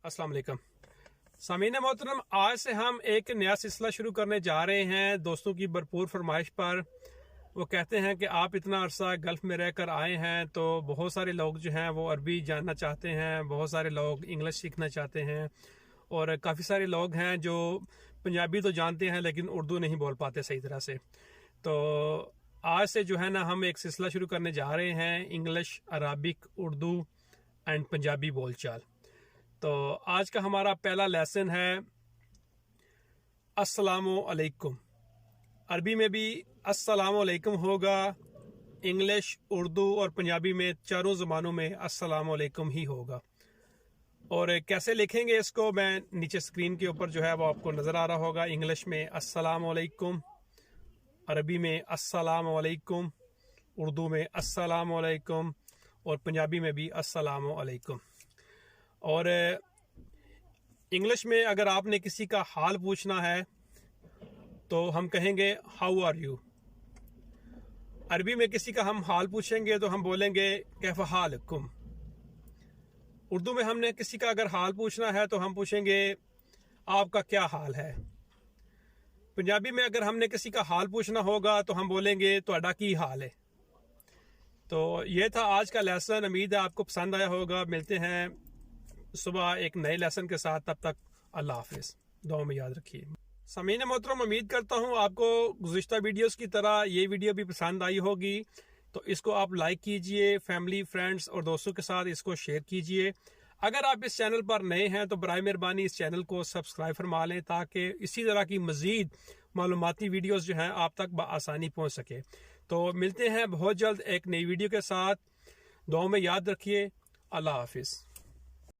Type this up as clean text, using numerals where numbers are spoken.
अस्सलाम वालेकुम सामीन मोहतरम, आज से हम एक नया सिलसिला शुरू करने जा रहे हैं दोस्तों की भरपूर फरमाइश पर। वो कहते हैं कि आप इतना अरसा गल्फ़ में रह कर आए हैं, तो बहुत सारे लोग जो हैं वो अरबी जानना चाहते हैं, बहुत सारे लोग इंग्लिश सीखना चाहते हैं और काफ़ी सारे लोग हैं जो पंजाबी तो जानते हैं लेकिन उर्दू नहीं बोल पाते सही तरह से। तो आज से जो है ना हम एक सिलसिला शुरू करने जा रहे हैं, English, Arabic, Urdu and Punjabi बोलचाल। तो आज का हमारा पहला लेसन है अस्सलामु अलैकुम। अरबी में भी अस्सलामु अलैकुम होगा, इंग्लिश, उर्दू और पंजाबी में चारों ज़बानों में अस्सलामु अलैकुम ही होगा। और कैसे लिखेंगे इसको मैं नीचे स्क्रीन के ऊपर जो है वो आपको नज़र आ रहा होगा। इंग्लिश में अस्सलामु अलैकुम, अरबी में अस्सलामु अलैकुम, उर्दू में अस्सलामु अलैकुम और पंजाबी में भी अस्सलामु अलैकुम। और इंग्लिश में अगर आपने किसी का हाल पूछना है तो हम कहेंगे हाउ आर यू। अरबी में किसी का हम हाल पूछेंगे तो हम बोलेंगे कैफ हालकुम। उर्दू में हमने किसी का अगर हाल पूछना है तो हम पूछेंगे आपका क्या हाल है। पंजाबी में अगर हमने किसी का हाल पूछना होगा तो हम बोलेंगे तुहाडा की हाल है। तो ये था आज का लेसन, उम्मीद है आपको पसंद आया होगा। मिलते हैं सुबह एक नए लेसन के साथ, तब तक अल्लाह हाफिज, दुआ में याद रखिए। सामीन मोहतरम, उम्मीद करता हूँ आपको गुज़िश्ता वीडियोस की तरह ये वीडियो भी पसंद आई होगी। तो इसको आप लाइक कीजिए, फैमिली, फ्रेंड्स और दोस्तों के साथ इसको शेयर कीजिए। अगर आप इस चैनल पर नए हैं तो बराए मेहरबानी इस चैनल को सब्सक्राइब फरमा लें ताकि इसी तरह की मज़ीद मालूमाती वीडियोस जो हैं आप तक बआसानी पहुँच सके। तो मिलते हैं बहुत जल्द एक नई वीडियो के साथ। दुआ में याद रखिए। अल्लाह हाफिज़।